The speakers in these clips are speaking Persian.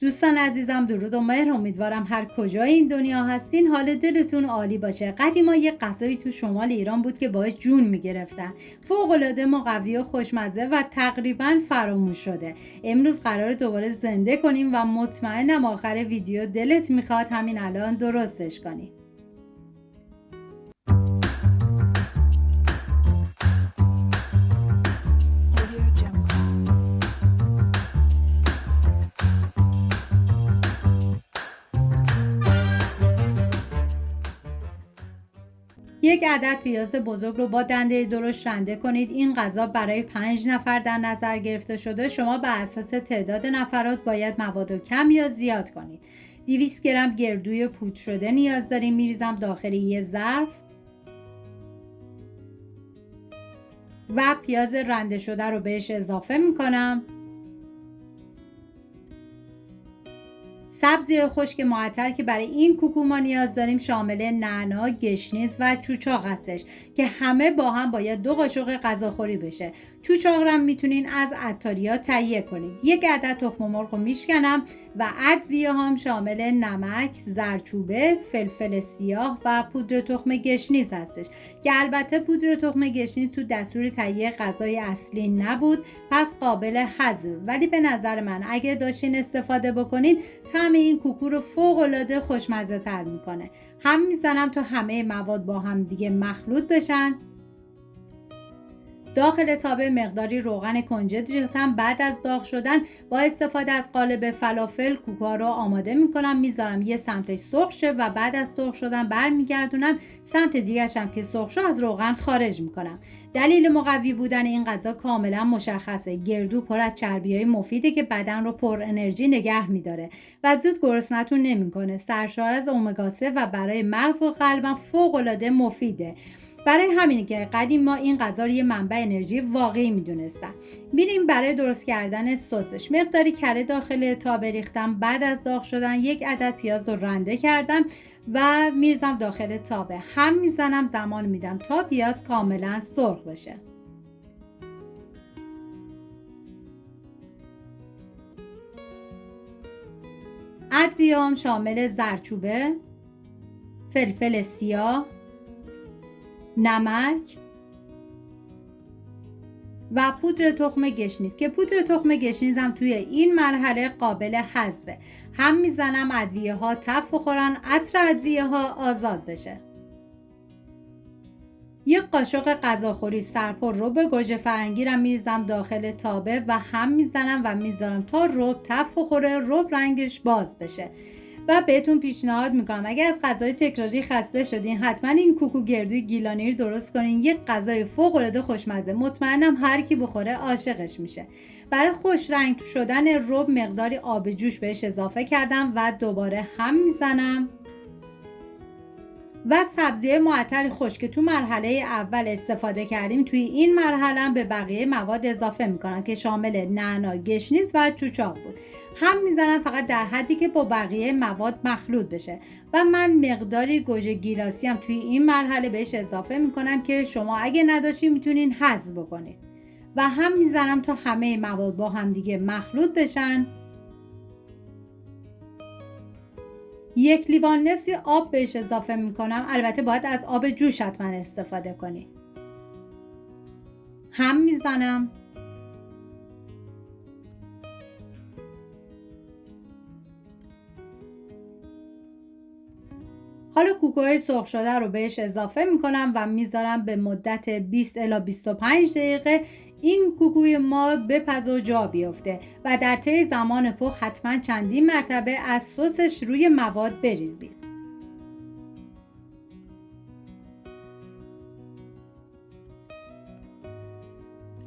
دوستان عزیزم درود و مهر، امیدوارم هر کجای این دنیا هستین حال دلتون عالی باشه. قدیما یه غذایی تو شمال ایران بود که باهاش جون میگرفتن، فوق‌العاده مقوی و خوشمزه و تقریبا فراموش شده. امروز قراره دوباره زنده کنیم و مطمئنم آخر ویدیو دلت میخواد همین الان درستش کنی. یک عدد پیاز بزرگ رو با دنده درشت رنده کنید. این غذا برای 5 نفر در نظر گرفته شده. شما به اساس تعداد نفرات باید مواد رو کم یا زیاد کنید. 200 گرم گردوی پودر شده نیاز داریم. میریزم داخل یه ظرف و پیاز رنده شده رو بهش اضافه میکنم. سبزی خشک معطر که برای این کوکو ما نیاز داریم شامل نعنا، گشنیز و چوچاق هستش که همه با هم باید 2 قاشق غذاخوری بشه. چوچاق رو میتونین از عطاریات تهیه کنید. 1 عدد تخم مرغ رو میشکنم و ادویه هم شامل نمک، زردچوبه، فلفل سیاه و پودر تخم گشنیز هستش که البته پودر تخم گشنیز تو دستور تهیه غذای اصلی نبود، پس قابل حذف، ولی به نظر من اگه داشتین استفاده بکنید طعم این کوکو رو فوق‌العاده خوشمزه تر میکنه. هم میزنم تا همه مواد با هم دیگه مخلوط بشن. داخل تابه مقداری روغن کنجد ریختم. بعد از داغ شدن با استفاده از قالب فلافل کوکوها رو آماده میکنم. میذارم یه سمتش سرخ شه و بعد از سرخ شدن برمیگردونم سمت دیگه‌ش هم که سرخ شد از روغن خارج میکنم. دلیل مقوی بودن این غذا کاملا مشخصه. گردو پر از چربیای مفیده که بدن رو پر انرژی نگه میداره و زود گرسنتون نمیکنه. سرشار از امگا 3 و برای مغز و قلبم فوق‌العاده مفیده. برای همینه که قدیم ما این غذا رو یه منبع انرژی واقعی میدونستن. میریم برای درست کردن سسش. مقداری کره داخل تابه ریختم. بعد از داغ شدن 1 عدد پیاز رو رنده کردم و میرزم داخل تابه. هم میزنم زمان میدم تا پیاز کاملا سرخ بشه. ادویه‌ام شامل زردچوبه، فلفل سیاه، نمک و پودر تخم گشنیز که پودر تخم گشنیز هم توی این مرحله قابل حذفه. هم میزنم ادویه ها تف بخورن، عطر ادویه ها آزاد بشه. 1 قاشق غذاخوری سرپر رب گوجه فرنگی رو میریزم داخل تابه و هم میزنم و میذارم تا رب تف بخوره، رب رنگش باز بشه. و بهتون پیشنهاد میکنم اگه از غذای تکراری خسته شدین حتما این کوکو گردوی گیلانی رو درست کنین. یک غذای فوق العاده خوشمزه، مطمئنم هر کی بخوره عاشقش میشه. برای خوش رنگ شدن رب مقداری آب جوش بهش اضافه کردم و دوباره هم میزنم و سبزی معطر خشک که تو مرحله اول استفاده کردیم توی این مرحله به بقیه مواد اضافه میکنم که شامل نعنا، گشنیز و چوچاق بود. هم میزنم فقط در حدی که با بقیه مواد مخلوط بشه و من مقداری گوجه گیلاسی هم توی این مرحله بهش اضافه میکنم که شما اگه نداشتین میتونین حذف بکنید و هم میزنم تا همه مواد با هم دیگه مخلوط بشن. 1 لیوان نصف آب بهش اضافه میکنم. البته باید از آب جوش حتما استفاده کنی. هم میزنم حالا کوکوهای سرخ شده رو بهش اضافه میکنم و میذارم به مدت 20 الی 25 دقیقه این کوکوی ما بپز و جا بیفته و در طی زمان پخت حتما چندین مرتبه از سسش روی مواد بریزید.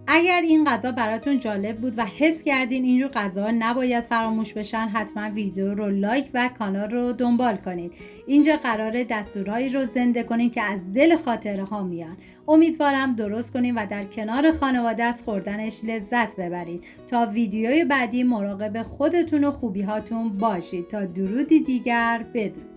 اگر این غذا براتون جالب بود و حس کردین اینجور غذاها نباید فراموش بشن حتما ویدیو رو لایک و کانال رو دنبال کنید. اینجا قراره دستورهایی رو زنده کنیم که از دل خاطره ها میان. امیدوارم درست کنیم و در کنار خانواده از خوردنش لذت ببرید. تا ویدیوی بعدی مراقب خودتون و خوبی هاتون باشید. تا درودی دیگر، بدرود.